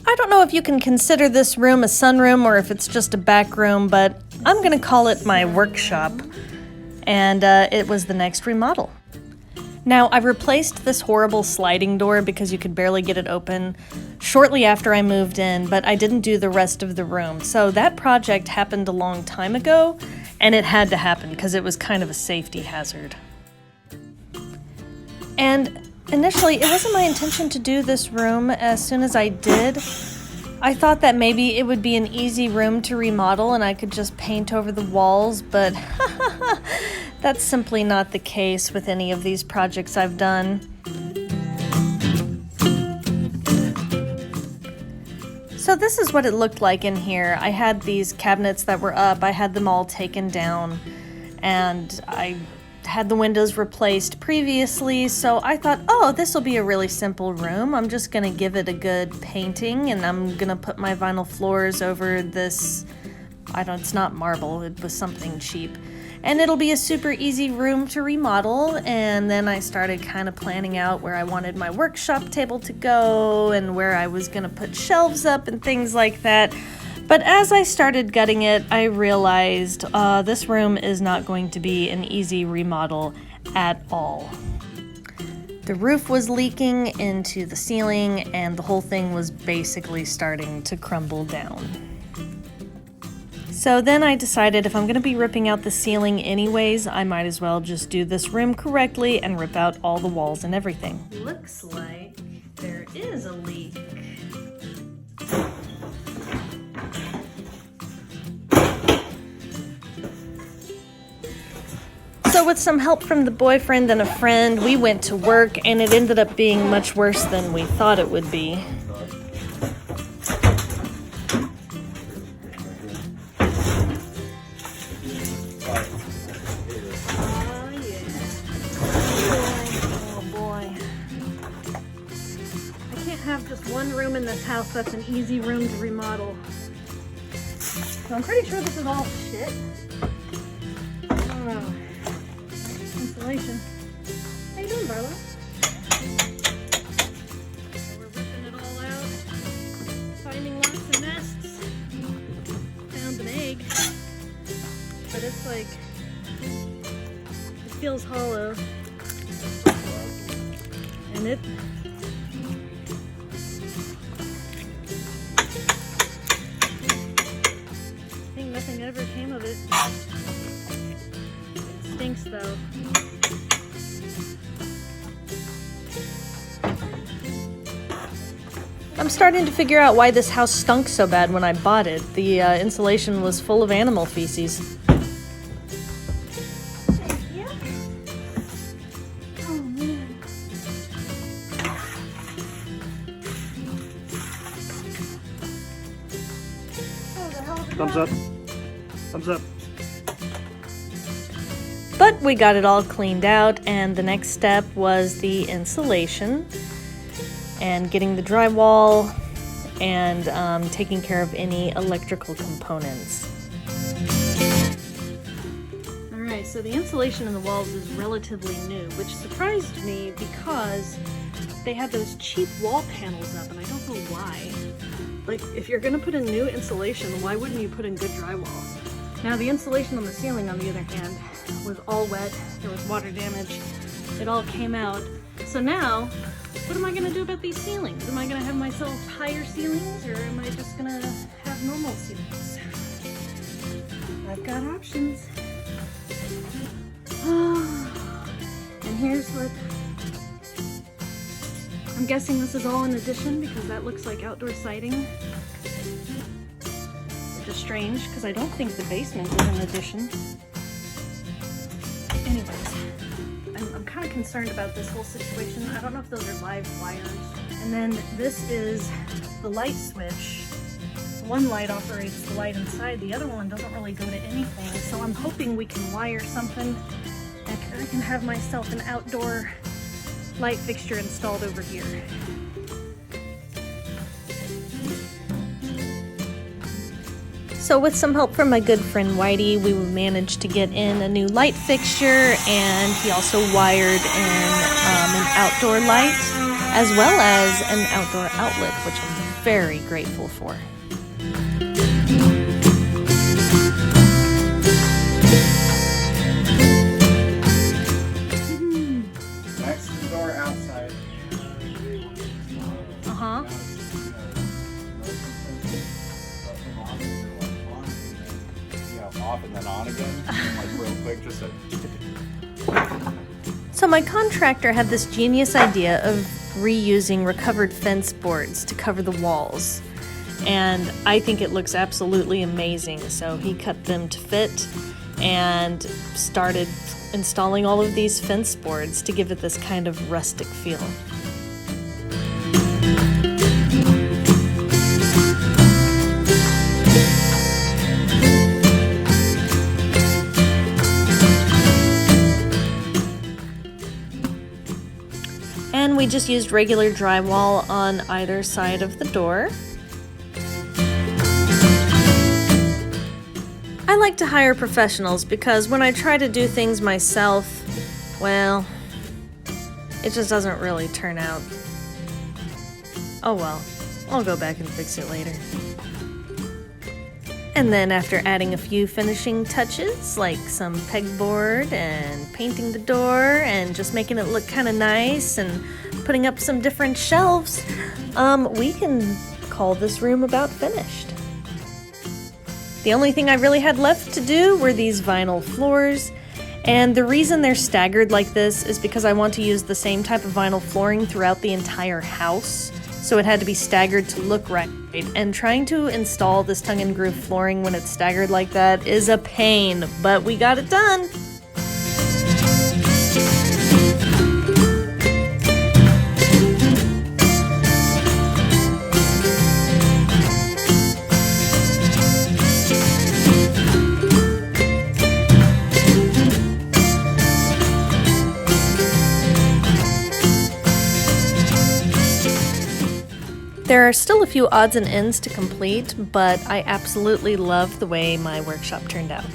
I don't know if you can consider this room a sunroom or if it's just a back room, but I'm gonna call it my workshop. And it was the next remodel. Now, I replaced this horrible sliding door because you could barely get it open shortly after I moved in, but I didn't do the rest of the room. So that project happened a long time ago, and it had to happen because it was kind of a safety hazard. And initially, it wasn't my intention to do this room as soon as I did. I thought that maybe it would be an easy room to remodel and I could just paint over the walls, but that's simply not the case with any of these projects I've done. So this is what it looked like in here. I had these cabinets that were up, I had them all taken down, and I had the windows replaced previously, so I thought, oh, this will be a really simple room. I'm just gonna give it a good painting, and I'm gonna put my vinyl floors over this, it's not marble, it was something cheap. And it'll be a super easy room to remodel. And then I started kind of planning out where I wanted my workshop table to go and where I was gonna put shelves up and things like that. But as I started gutting it, I realized this room is not going to be an easy remodel at all. The roof was leaking into the ceiling and the whole thing was basically starting to crumble down. So then I decided if I'm going to be ripping out the ceiling anyways, I might as well just do this room correctly and rip out all the walls and everything. Looks like there is a leak. So with some help from the boyfriend and a friend, we went to work and it ended up being much worse than we thought it would be. Oh boy. I can't have just one room in this house that's an easy room to remodel. So I'm pretty sure this is all shit. Oh. Insulation. How you doing, Barlow? So we're ripping it all out, finding lots of nests. Found an egg, but it's like, it feels hollow. And it, I think nothing ever came of it. It stinks though. I'm starting to figure out why this house stunk so bad when I bought it. The insulation was full of animal feces. Yeah. Oh man. Oh, the hell is Thumbs up. Thumbs up. But we got it all cleaned out, and the next step was the insulation and getting the drywall and taking care of any electrical components. Alright, so the insulation in the walls is relatively new, which surprised me because they had those cheap wall panels up and I don't know why. Like, if you're gonna put in new insulation, why wouldn't you put in good drywall? Now the insulation on the ceiling, on the other hand, was all wet, there was water damage, it all came out. So now, what am I gonna do about these ceilings? Am I gonna have myself higher ceilings or am I just gonna have normal ceilings? I've got options. And here's what, I'm guessing this is all an addition because that looks like outdoor siding. Which is strange because I don't think the basement is an addition. Anyways. I'm kind of concerned about this whole situation. I don't know if those are live wires. And then this is the light switch. One light operates the light inside, the other one doesn't really go to anything. So I'm hoping we can wire something and I can have myself an outdoor light fixture installed over here. So with some help from my good friend Whitey, we managed to get in a new light fixture, and he also wired in an outdoor light as well as an outdoor outlet, which I'm very grateful for. Next door outside. Uh-huh. Off and then on again, like real quick, just a. So my contractor had this genius idea of reusing recovered fence boards to cover the walls. And I think it looks absolutely amazing. So he cut them to fit and started installing all of these fence boards to give it this kind of rustic feel. And we just used regular drywall on either side of the door. I like to hire professionals because when I try to do things myself, well, it just doesn't really turn out. Oh well, I'll go back and fix it later. And then after adding a few finishing touches, like some pegboard and painting the door and just making it look kind of nice and putting up some different shelves, we can call this room about finished. The only thing I really had left to do were these vinyl floors, and the reason they're staggered like this is because I want to use the same type of vinyl flooring throughout the entire house. So it had to be staggered to look right. And trying to install this tongue and groove flooring when it's staggered like that is a pain, but we got it done. There are still a few odds and ends to complete, but I absolutely love the way my workshop turned out.